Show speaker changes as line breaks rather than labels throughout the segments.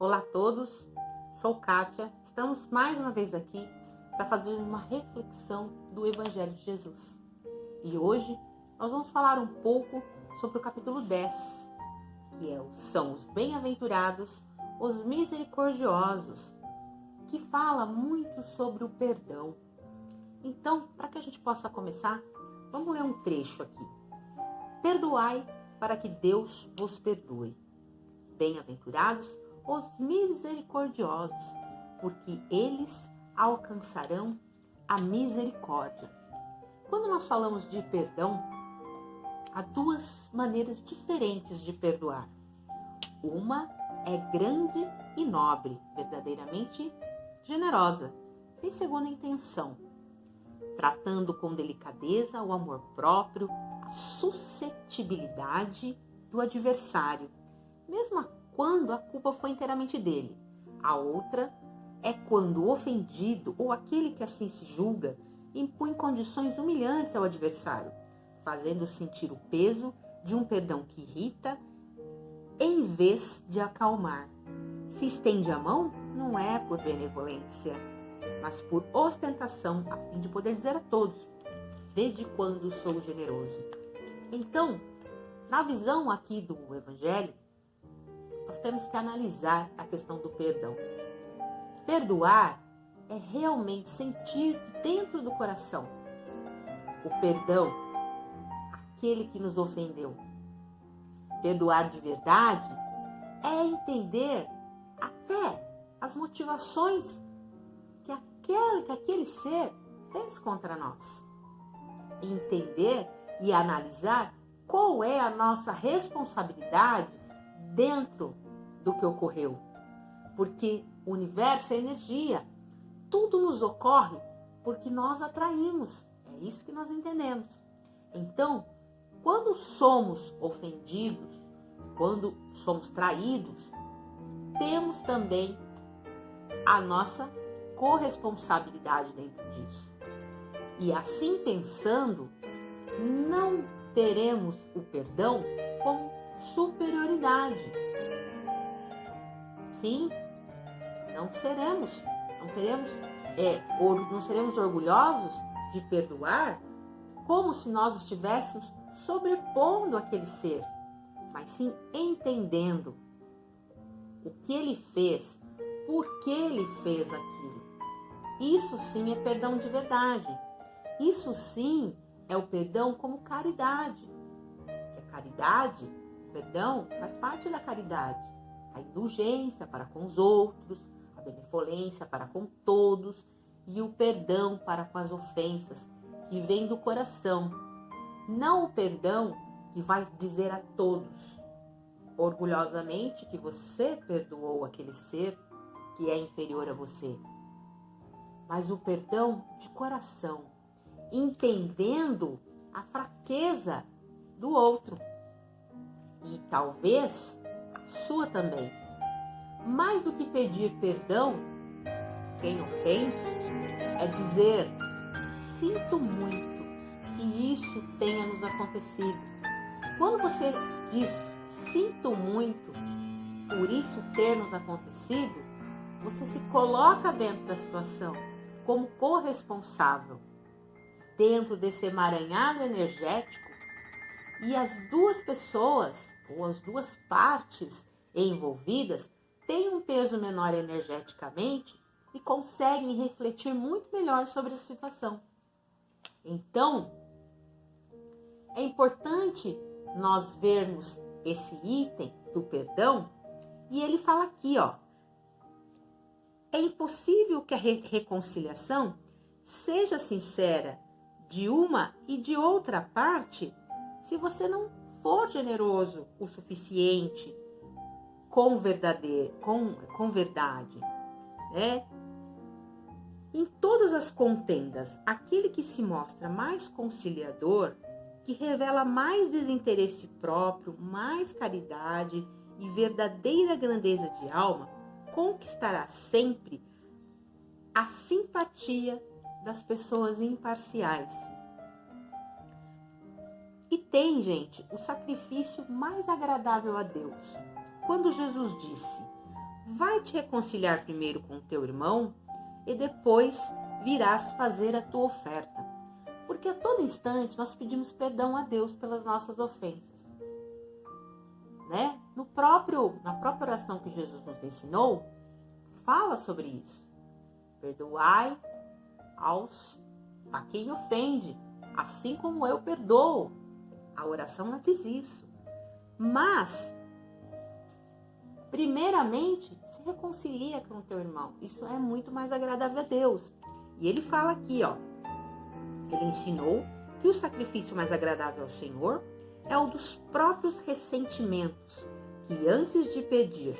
Olá a todos, sou Kátia, estamos mais uma vez aqui para fazer uma reflexão do Evangelho de Jesus. E hoje nós vamos falar um pouco sobre o capítulo 10, que são os bem-aventurados, os misericordiosos, que fala muito sobre o perdão. Então, para que a gente possa começar, vamos ler um trecho aqui. Perdoai para que Deus vos perdoe. Bem-aventurados os misericordiosos, porque eles alcançarão a misericórdia. Quando nós falamos de perdão, há duas maneiras diferentes de perdoar. Uma é grande e nobre, verdadeiramente generosa, sem segunda intenção, tratando com delicadeza o amor próprio, a suscetibilidade do adversário, mesmo quando a culpa foi inteiramente dele. A outra é quando o ofendido ou aquele que assim se julga impõe condições humilhantes ao adversário, fazendo sentir o peso de um perdão que irrita em vez de acalmar. Se estende a mão, não é por benevolência, mas por ostentação, a fim de poder dizer a todos: vede quando sou generoso. Então, na visão aqui do Evangelho, nós temos que analisar a questão do perdão. Perdoar é realmente sentir dentro do coração o perdão àquele que nos ofendeu. Perdoar de verdade é entender até as motivações que aquele ser fez contra nós. Entender e analisar qual é a nossa responsabilidade dentro do que ocorreu. Porque o universo é energia. Tudo nos ocorre porque nós atraímos. É isso que nós entendemos. Então, quando somos ofendidos, quando somos traídos, temos também a nossa corresponsabilidade dentro disso. E assim pensando, não teremos o perdão como superioridade. Sim, não seremos orgulhosos de perdoar como se nós estivéssemos sobrepondo aquele ser, mas sim entendendo o que ele fez, por que ele fez aquilo. Isso sim é perdão de verdade. Isso sim é o perdão como caridade. A caridade, o perdão, faz parte da caridade. A indulgência para com os outros, a benevolência para com todos e o perdão para com as ofensas que vem do coração. Não o perdão que vai dizer a todos orgulhosamente que você perdoou aquele ser que é inferior a você, mas o perdão de coração, entendendo a fraqueza do outro e talvez sua também. Mais do que pedir perdão, quem ofende, é dizer: sinto muito que isso tenha nos acontecido. Quando você diz sinto muito por isso ter nos acontecido, você se coloca dentro da situação como corresponsável, dentro desse emaranhado energético, e as duas pessoas ou as duas partes envolvidas têm um peso menor energeticamente e conseguem refletir muito melhor sobre a situação. Então, é importante nós vermos esse item do perdão, e ele fala aqui, é impossível que a reconciliação seja sincera de uma e de outra parte se você não for generoso o suficiente com verdade, né? Em todas as contendas, aquele que se mostra mais conciliador, que revela mais desinteresse próprio, mais caridade e verdadeira grandeza de alma, conquistará sempre a simpatia das pessoas imparciais. E tem, gente, o sacrifício mais agradável a Deus. Quando Jesus disse: vai te reconciliar primeiro com o teu irmão e depois virás fazer a tua oferta. Porque a todo instante nós pedimos perdão a Deus pelas nossas ofensas. Né? Na própria oração que Jesus nos ensinou, fala sobre isso. Perdoai a quem ofende, assim como eu perdoo. A oração ela diz isso. Mas, primeiramente, se reconcilia com o teu irmão. Isso é muito mais agradável a Deus. E ele fala aqui, ó. Ele ensinou que o sacrifício mais agradável ao Senhor é o dos próprios ressentimentos, que antes de pedir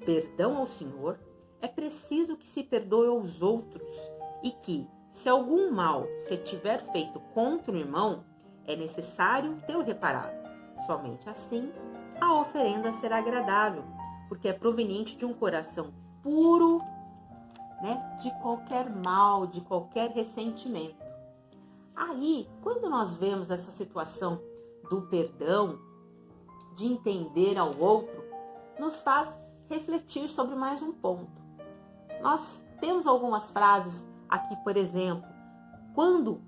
perdão ao Senhor, é preciso que se perdoe aos outros e que, se algum mal se tiver feito contra o irmão, é necessário tê-lo reparado. Somente assim a oferenda será agradável, porque é proveniente de um coração puro, né, de qualquer mal, de qualquer ressentimento. Aí, quando nós vemos essa situação do perdão, de entender ao outro, nos faz refletir sobre mais um ponto. Nós temos algumas frases aqui, por exemplo, quando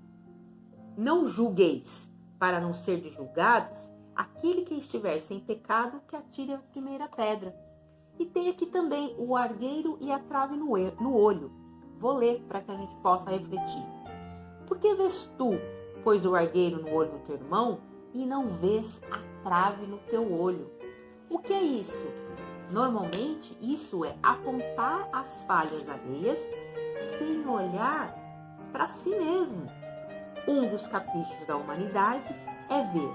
não julgueis para não ser julgados, aquele que estiver sem pecado que atire a primeira pedra. E tem aqui também o argueiro e a trave no olho. Vou ler para que a gente possa refletir. Por que vês tu, pois, o argueiro no olho do teu irmão e não vês a trave no teu olho? O que é isso? Normalmente, isso é apontar as falhas alheias sem olhar para si mesmo. Um dos caprichos da humanidade é ver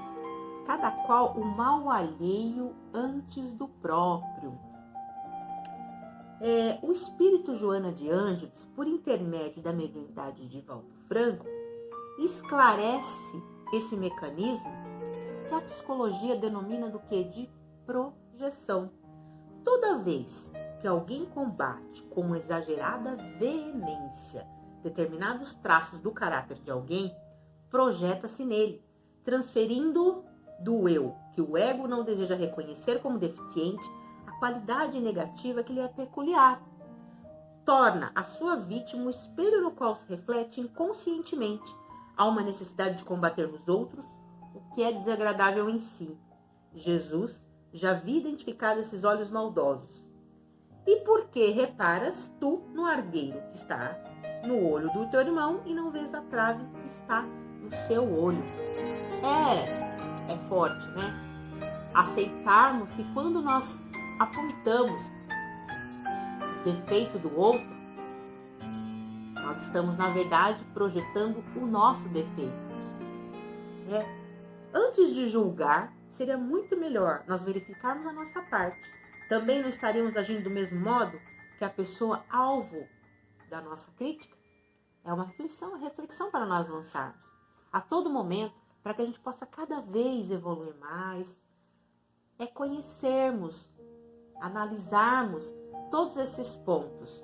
cada qual o mal alheio antes do próprio. O espírito Joana de Ângeles, por intermédio da mediunidade de Valdo Franco, esclarece esse mecanismo que a psicologia denomina do que? De projeção. Toda vez que alguém combate com exagerada veemência determinados traços do caráter de alguém, projeta-se nele, transferindo do eu, que o ego não deseja reconhecer como deficiente, a qualidade negativa que lhe é peculiar. Torna a sua vítima um espelho no qual se reflete inconscientemente. Há uma necessidade de combater nos outros o que é desagradável em si. Jesus já havia identificado esses olhos maldosos. E por que reparas tu no argueiro que está no olho do teu irmão e não vês a trave que está no seu olho? É forte, né? Aceitarmos que quando nós apontamos o defeito do outro, nós estamos, na verdade, projetando o nosso defeito. Antes de julgar, seria muito melhor nós verificarmos a nossa parte. Também não estaríamos agindo do mesmo modo que a pessoa alvo da nossa crítica? É uma reflexão para nós lançarmos a todo momento, para que a gente possa cada vez evoluir mais, conhecermos, analisarmos todos esses pontos.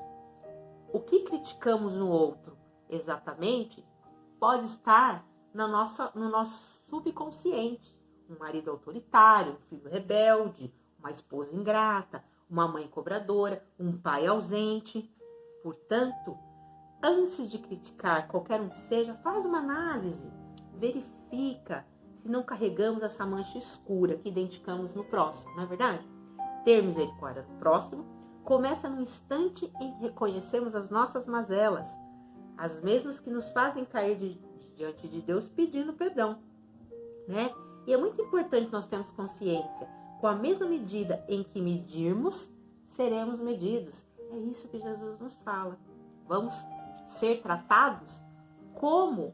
O que criticamos no outro exatamente pode estar no nosso subconsciente. Um marido autoritário, um filho rebelde, uma esposa ingrata, uma mãe cobradora, um pai ausente. Portanto, antes de criticar qualquer um que seja, faz uma análise, verifica se não carregamos essa mancha escura que identificamos no próximo, não é verdade? Ter misericórdia do próximo começa no instante em que reconhecemos as nossas mazelas, as mesmas que nos fazem cair diante de Deus pedindo perdão, né? E é muito importante nós termos consciência, com a mesma medida em que medirmos, seremos medidos. É isso que Jesus nos fala. Vamos ser tratados como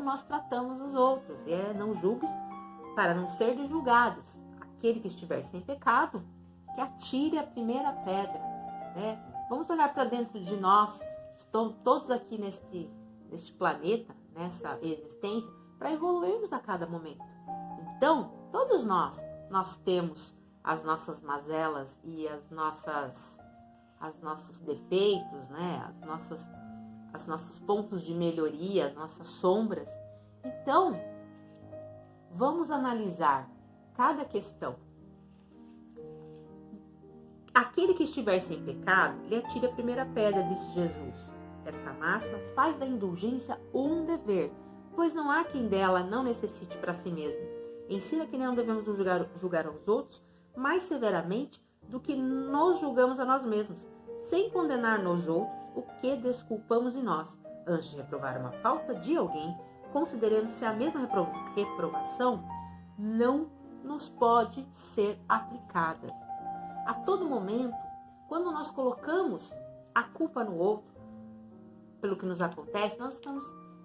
nós tratamos os outros. Não julgues para não ser julgados. Aquele que estiver sem pecado, que atire a primeira pedra. Né? Vamos olhar para dentro de nós. Estamos todos aqui neste planeta, nessa existência, para evoluirmos a cada momento. Então, todos nós temos as nossas mazelas e os nossos defeitos, né? Os nossos pontos de melhoria, as nossas sombras. Então, vamos analisar cada questão. Aquele que estiver sem pecado, lhe atire a primeira pedra, disse Jesus. Esta máxima faz da indulgência um dever, pois não há quem dela não necessite para si mesmo. Ensina que não devemos julgar aos outros mais severamente do que nos julgamos a nós mesmos, sem condenar nos outros o que desculpamos em nós. Antes de reprovar uma falta de alguém, considerando se a mesma reprovação não nos pode ser aplicada. A todo momento, quando nós colocamos a culpa no outro, pelo que nos acontece, nós estamos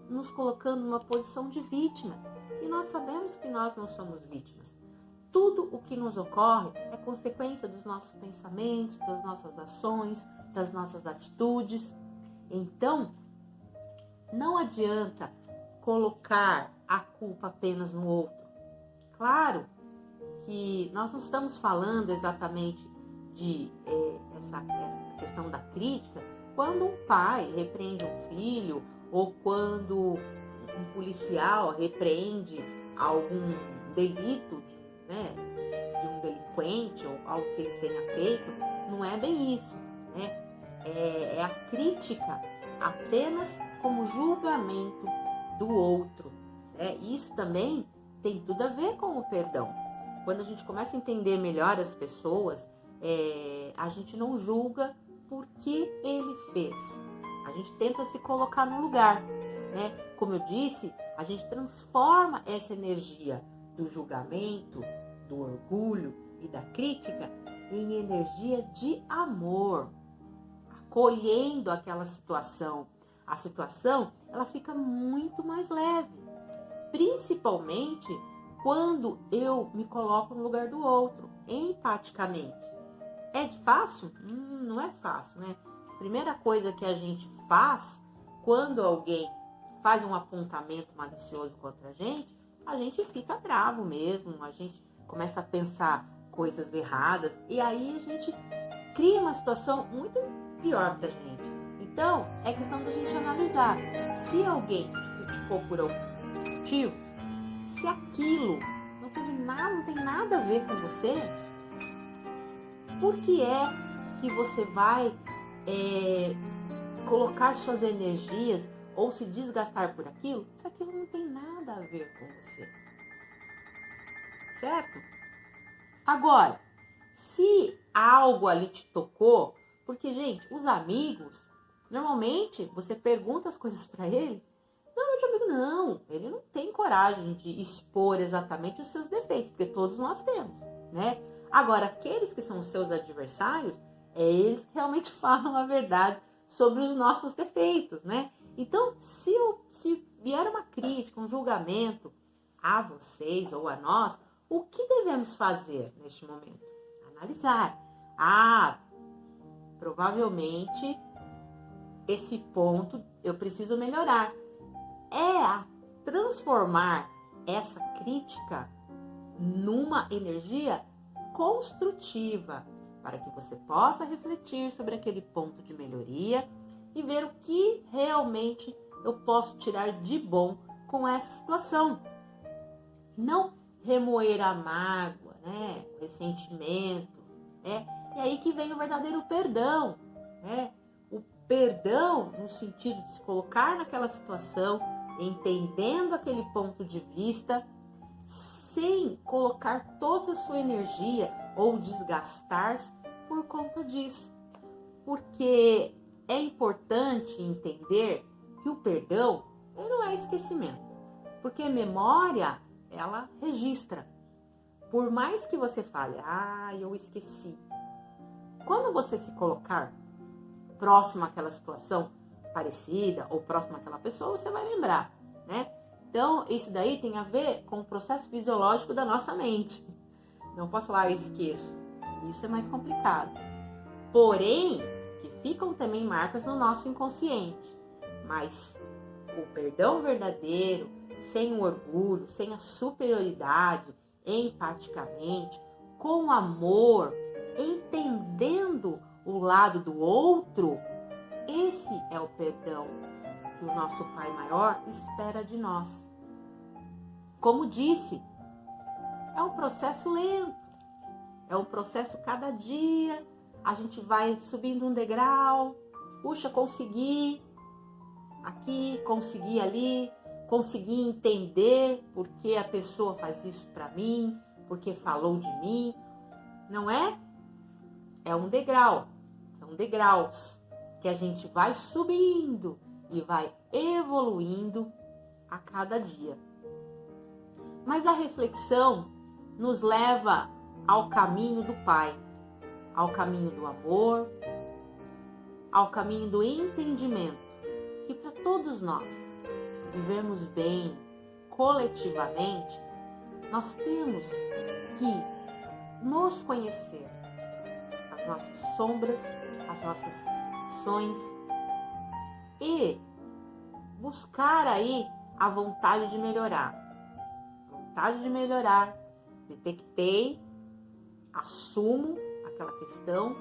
nos colocando numa posição de vítimas. E nós sabemos que nós não somos vítimas. Tudo o que nos ocorre é consequência dos nossos pensamentos, das nossas ações, das nossas atitudes. Então, não adianta colocar a culpa apenas no outro. Claro que nós não estamos falando exatamente de essa questão da crítica quando um pai repreende um filho ou quando um policial repreende algum delito, né, de um delinquente ou algo que ele tenha feito. Não é bem isso, né? É a crítica apenas como julgamento do outro. Isso também tem tudo a ver com o perdão. Quando a gente começa a entender melhor as pessoas, a gente não julga por que ele fez. A gente tenta se colocar no lugar, né? Como eu disse, a gente transforma essa energia do julgamento, do orgulho e da crítica em energia de amor, acolhendo aquela situação. A situação, ela fica muito mais leve, principalmente quando eu me coloco no lugar do outro, empaticamente. É fácil? Não é fácil, né? A primeira coisa que a gente faz quando alguém faz um apontamento malicioso contra a gente fica bravo mesmo, a gente começa a pensar coisas erradas e aí a gente cria uma situação muito pior pra gente. Então, é questão da gente analisar se alguém te criticou por algum motivo, se aquilo não tem nada a ver com você, por que é que você vai colocar suas energias ou se desgastar por aquilo, se aquilo não tem nada a ver com você? Certo? Agora, se algo ali te tocou, porque, gente, os amigos, normalmente você pergunta as coisas para ele, normalmente o amigo não, ele não tem coragem de expor exatamente os seus defeitos, porque todos nós temos, né? Agora, aqueles que são os seus adversários, eles que realmente falam a verdade sobre os nossos defeitos, né? Então, se vier uma crítica, um julgamento a vocês ou a nós, o que devemos fazer neste momento? Analisar. Provavelmente esse ponto eu preciso melhorar. Transformar essa crítica numa energia construtiva, para que você possa refletir sobre aquele ponto de melhoria e ver o que realmente eu posso tirar de bom com essa situação. Não remoer a mágoa, né? O ressentimento. E aí que vem o verdadeiro perdão. Né? O perdão no sentido de se colocar naquela situação, entendendo aquele ponto de vista, sem colocar toda a sua energia ou desgastar-se por conta disso. Porque é importante entender que o perdão não é esquecimento. Porque a memória, ela registra. Por mais que você fale, eu esqueci. Quando você se colocar próximo àquela situação parecida ou próximo àquela pessoa, você vai lembrar, né? Então, isso daí tem a ver com o processo fisiológico da nossa mente. Não posso falar, eu esqueço. Isso é mais complicado. Porém, que ficam também marcas no nosso inconsciente. Mas o perdão verdadeiro, sem o orgulho, sem a superioridade, empaticamente, com amor, entendendo o lado do outro, esse é o perdão que o nosso Pai Maior espera de nós. Como disse, é um processo lento, é um processo cada dia a gente vai subindo um degrau, puxa, consegui aqui, consegui ali, consegui entender por que a pessoa faz isso para mim, porque falou de mim, não é? É um degrau, são degraus que a gente vai subindo e vai evoluindo a cada dia. Mas a reflexão nos leva ao caminho do Pai, ao caminho do amor, ao caminho do entendimento, que para todos nós vivermos bem coletivamente, nós temos que nos conhecer, as nossas sombras, as nossas ações e buscar aí a vontade de melhorar. Vontade de melhorar, detectei, assumo aquela questão,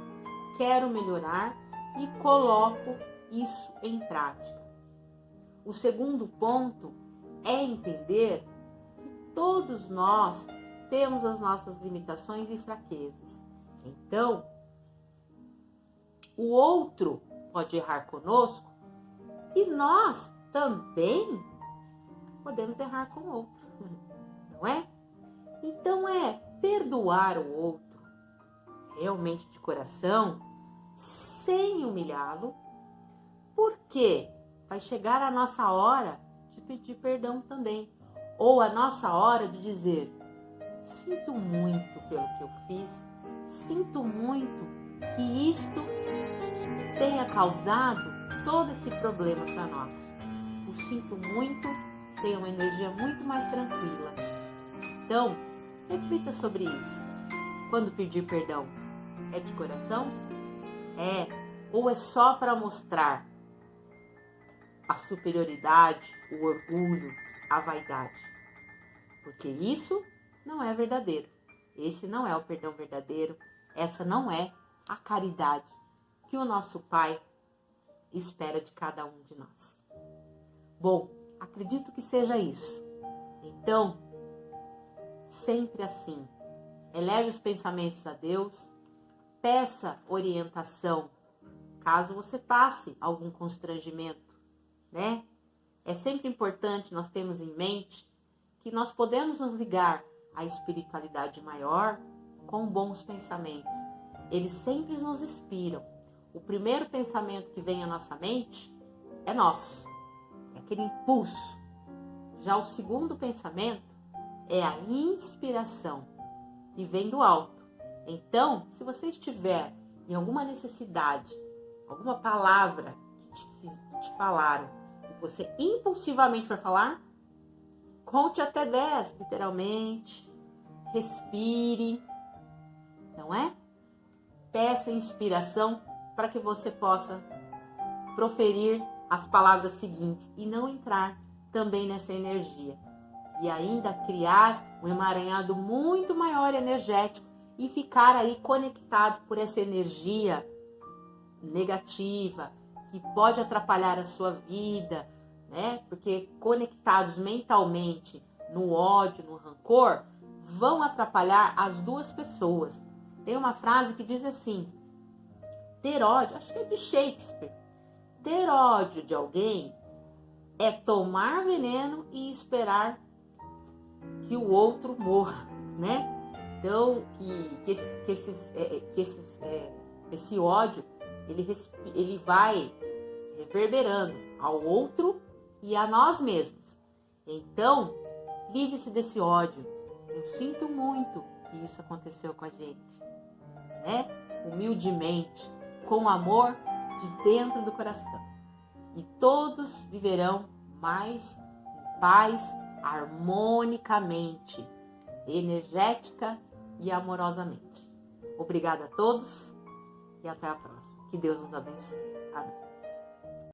quero melhorar e coloco isso em prática. O segundo ponto é entender que todos nós temos as nossas limitações e fraquezas. Então, o outro pode errar conosco e nós também podemos errar com o outro, não é? Então é perdoar o outro, realmente de coração, sem humilhá-lo, porque vai chegar a nossa hora de pedir perdão também, ou a nossa hora de dizer: sinto muito pelo que eu fiz, sinto muito que isto tenha causado todo esse problema para nós. O sinto muito tem uma energia muito mais tranquila. Então, reflita sobre isso. Quando pedir perdão, é de coração? É, ou é só para mostrar a superioridade, o orgulho, a vaidade? Porque isso não é verdadeiro. Esse não é o perdão verdadeiro. Essa não é a caridade que o nosso Pai espera de cada um de nós. Bom, acredito que seja isso. Então, sempre assim, eleve os pensamentos a Deus, peça orientação, caso você passe algum constrangimento, né? É sempre importante nós termos em mente que nós podemos nos ligar à espiritualidade maior com bons pensamentos. Eles sempre nos inspiram. O primeiro pensamento que vem à nossa mente é nosso, é aquele impulso. Já o segundo pensamento é a inspiração que vem do alto. Então, se você estiver em alguma necessidade, alguma palavra que te falaram, e você impulsivamente for falar, conte até 10, literalmente, respire, não é? Peça inspiração para que você possa proferir as palavras seguintes e não entrar também nessa energia. E ainda criar um emaranhado muito maior energético e ficar aí conectado por essa energia negativa que pode atrapalhar a sua vida, né? Porque conectados mentalmente no ódio, no rancor, vão atrapalhar as duas pessoas. Tem uma frase que diz assim: ter ódio, acho que é de Shakespeare, ter ódio de alguém é tomar veneno e esperar que o outro morra, né? Então, esse ódio, ele vai reverberando ao outro e a nós mesmos. Então, livre-se desse ódio. Eu sinto muito que isso aconteceu com a gente, né? Humildemente, com amor de dentro do coração. E todos viverão mais em paz, harmonicamente, energética e amorosamente. Obrigada a todos e até a próxima. Que Deus nos abençoe. Amém.